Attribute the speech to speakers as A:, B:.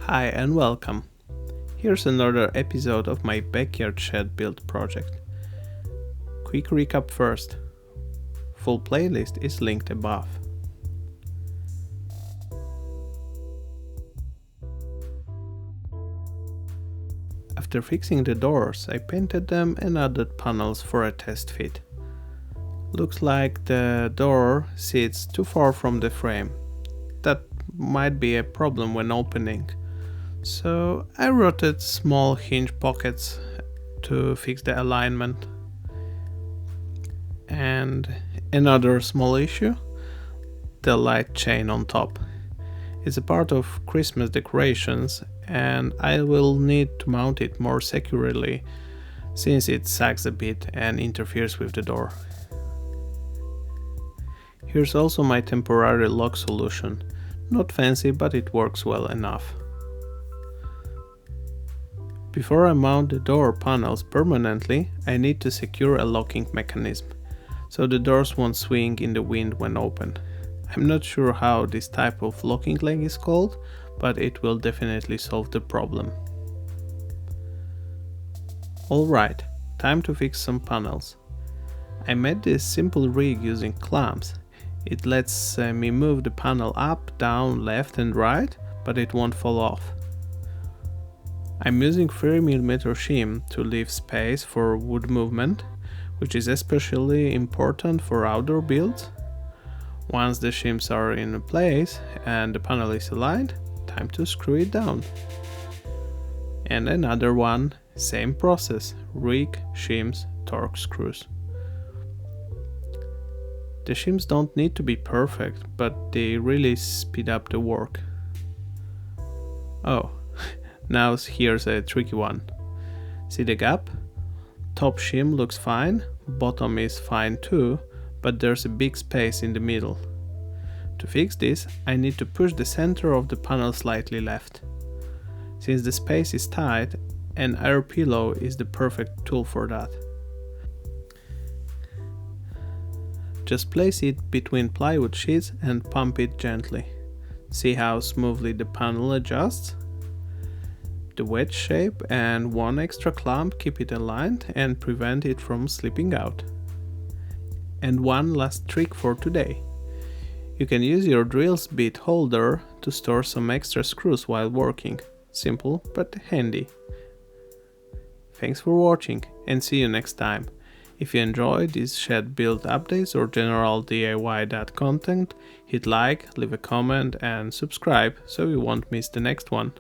A: Hi and welcome. Here's another episode of my backyard shed build project. Quick recap first. Full playlist is linked above. After fixing the doors, I painted them and added panels for a test fit. Looks like the door sits too far from the frame. That might be a problem when opening. So I routed small hinge pockets to fix the alignment. And another small issue, the light chain on top. It's a part of Christmas decorations and I will need to mount it more securely since it sags a bit and interferes with the door. Here's also my temporary lock solution. Not fancy, but it works well enough. Before I mount the door panels permanently, I need to secure a locking mechanism, so the doors won't swing in the wind when open. I'm not sure how this type of locking leg is called, but it will definitely solve the problem. Alright, time to fix some panels. I made this simple rig using clamps. It lets me move the panel up, down, left and right, but it won't fall off. I'm using 3mm shim to leave space for wood movement, which is especially important for outdoor builds. Once the shims are in place and the panel is aligned, time to screw it down. And another one, same process, rig, shims, torque screws. The shims don't need to be perfect, but they really speed up the work. Oh, now here's a tricky one. See the gap? Top shim looks fine, bottom is fine too, but there's a big space in the middle. To fix this, I need to push the center of the panel slightly left. Since the space is tight, an air pillow is the perfect tool for that. Just place it between plywood sheets and pump it gently. See how smoothly the panel adjusts? The wedge shape and one extra clamp keep it aligned and prevent it from slipping out. And one last trick for today. You can use your drill bit holder to store some extra screws while working. Simple but handy. Thanks for watching and see you next time. If you enjoyed these shed build updates or general DIY content, hit like, leave a comment and subscribe so you won't miss the next one.